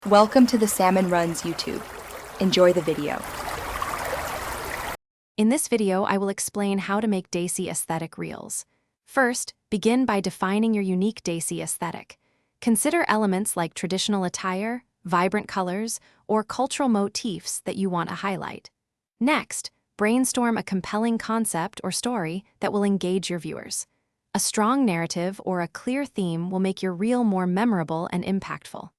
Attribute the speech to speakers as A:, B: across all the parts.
A: Welcome to the Salmon Runs YouTube. Enjoy the video.
B: In this video, I will explain how to make Desi aesthetic reels. First, begin by defining your unique Desi aesthetic. Consider elements like traditional attire, vibrant colors, or cultural motifs that you want to highlight. Next, brainstorm a compelling concept or story that will engage your viewers. A strong narrative or a clear theme will make your reel more memorable and impactful.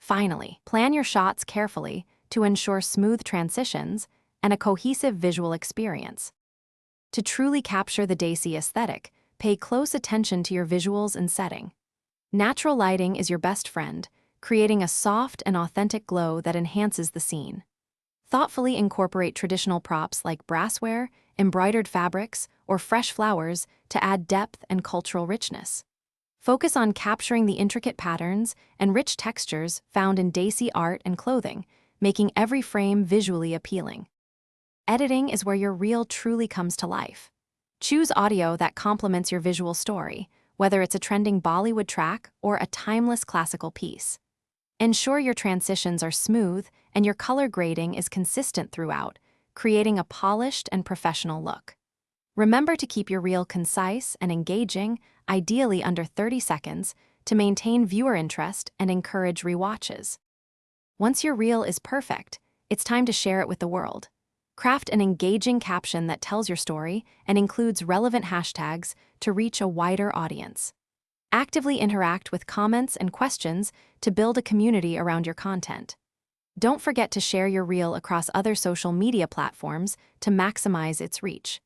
B: Finally, plan your shots carefully to ensure smooth transitions and a cohesive visual experience. To truly capture the Desi aesthetic, pay close attention to your visuals and setting. Natural lighting is your best friend, creating a soft and authentic glow that enhances the scene. Thoughtfully incorporate traditional props like brassware, embroidered fabrics, or fresh flowers to add depth and cultural richness. Focus on capturing the intricate patterns and rich textures found in Desi art and clothing, making every frame visually appealing. Editing is where your reel truly comes to life. Choose audio that complements your visual story, whether it's a trending Bollywood track or a timeless classical piece. Ensure your transitions are smooth and your color grading is consistent throughout, creating a polished and professional look. Remember to keep your reel concise and engaging, ideally under 30 seconds, to maintain viewer interest and encourage rewatches. Once your reel is perfect, it's time to share it with the world. Craft an engaging caption that tells your story and includes relevant hashtags to reach a wider audience. Actively interact with comments and questions to build a community around your content. Don't forget to share your reel across other social media platforms to maximize its reach.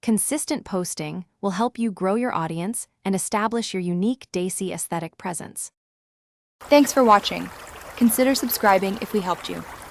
B: Consistent posting will help you grow your audience and establish your unique Desi aesthetic presence.
A: Thanks for watching. Consider subscribing if we helped you.